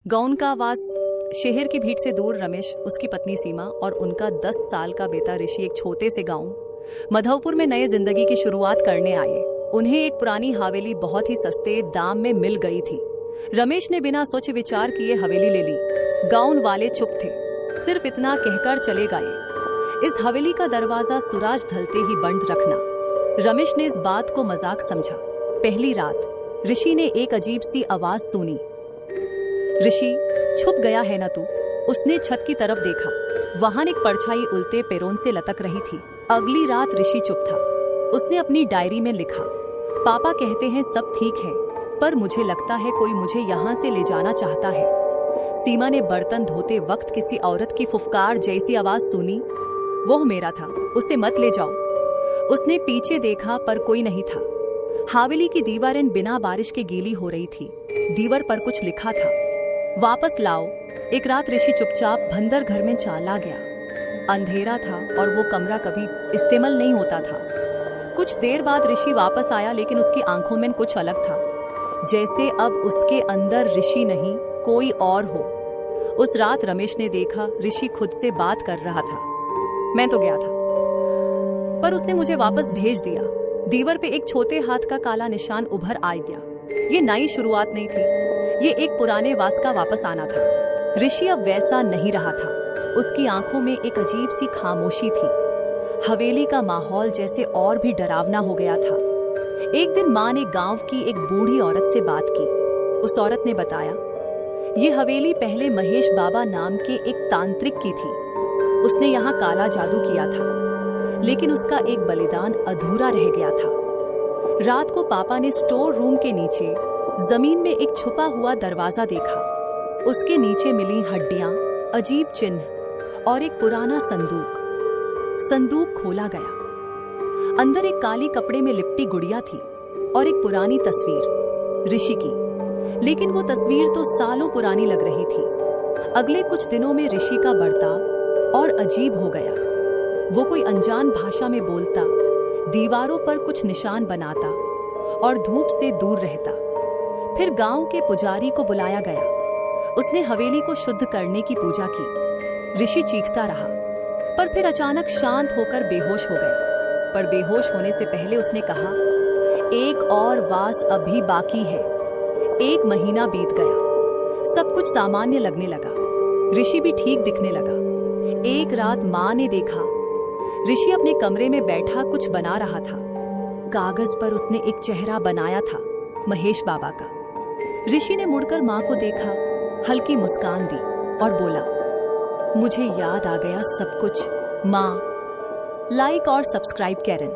Gown का वास शहर की भीड़ से दूर रमेश, उसकी पत्नी सीमा और उनका 10 साल का बेटा ऋषि एक छोटे से गांव मधवपुर में नए जिंदगी की शुरुआत करने आए। उन्हें एक पुरानी हवेली बहुत ही सस्ते दाम में मिल गई थी। रमेश ने बिना सोचे विचार किए हवेली ले ली। गांव वाले चुप थे, सिर्फ इतना कहकर चले गए, इस हवेली का दरवाजा सूरज ढलते ही बंद रखना। रमेश ने इस बात को मजाक समझा। पहली रात ऋषि ने एक अजीब सी आवाज सुनी। ऋषि, छुप गया है ना तू? उसने छत की तरफ देखा। वहां एक परछाई उल्टे पैरों से लटक रही थी। अगली रात ऋषि चुप था। उसने अपनी डायरी में लिखा, पापा कहते हैं सब ठीक है, पर मुझे लगता है कोई मुझे यहाँ से ले जाना चाहता है। सीमा ने बर्तन धोते वक्त किसी औरत की फुफकार जैसी आवाज सुनी। वो मेरा था, उसे मत ले जाओ। उसने पीछे देखा पर कोई नहीं था। हवेली की दीवारें बिना बारिश के गीली हो रही थी। दीवार पर कुछ लिखा था, वापस लाओ। एक रात ऋषि चुपचाप बंदर घर में चला गया। अंधेरा था और वो कमरा कभी इस्तेमाल नहीं होता था। कुछ देर बाद ऋषि वापस आया, लेकिन उसकी आंखों में कुछ अलग था, जैसे अब उसके अंदर ऋषि नहीं कोई और हो। उस रात रमेश ने देखा ऋषि खुद से बात कर रहा था। मैं तो गया था, पर उसने मुझे वापस भेज दिया। दीवार पे एक छोटे हाथ का काला निशान उभर आ गया। ये नई शुरुआत नहीं थी, ये एक पुराने वास का वापस आना था। ऋषि अब वैसा नहीं रहा था। उसकी आंखों में एक अजीब सी खामोशी थी। हवेली का माहौल जैसे और भी डरावना हो गया था। एक दिन माँ ने गांव की एक बूढ़ी औरत से बात की। उस औरत ने बताया, ये हवेली पहले महेश बाबा नाम के एक तांत्रिक की थी। उसने यहाँ काला जादू किया था, लेकिन उसका एक बलिदान अधूरा रह गया था। रात को पापा ने स्टोर रूम के नीचे जमीन में एक छुपा हुआ दरवाजा देखा। उसके नीचे मिली हड्डियां, अजीब चिन्ह और एक पुराना संदूक। संदूक खोला गया। अंदर एक काली कपड़े में लिपटी गुड़िया थी और एक पुरानी तस्वीर ऋषि की, लेकिन वो तस्वीर तो सालों पुरानी लग रही थी। अगले कुछ दिनों में ऋषि का बर्ताव और अजीब हो गया। वो कोई अनजान भाषा में बोलता, दीवारों पर कुछ निशान बनाता और धूप से दूर रहता। फिर गांव के पुजारी को बुलाया गया। उसने हवेली को शुद्ध करने की पूजा की। ऋषि चीखता रहा, पर फिर अचानक शांत होकर बेहोश हो गया। पर बेहोश होने से पहले उसने कहा, एक और वास अभी बाकी है। 1 महीना बीत गया। सब कुछ सामान्य लगने लगा। ऋषि भी ठीक दिखने लगा। एक रात माँ ने देखा ऋषि अपने कमरे में बैठा कुछ बना रहा था। कागज पर उसने एक चेहरा बनाया था, महेश बाबा का। ऋषि ने मुड़कर माँ को देखा, हल्की मुस्कान दी और बोला, मुझे याद आ गया सब कुछ माँ। लाइक और सब्सक्राइब करें।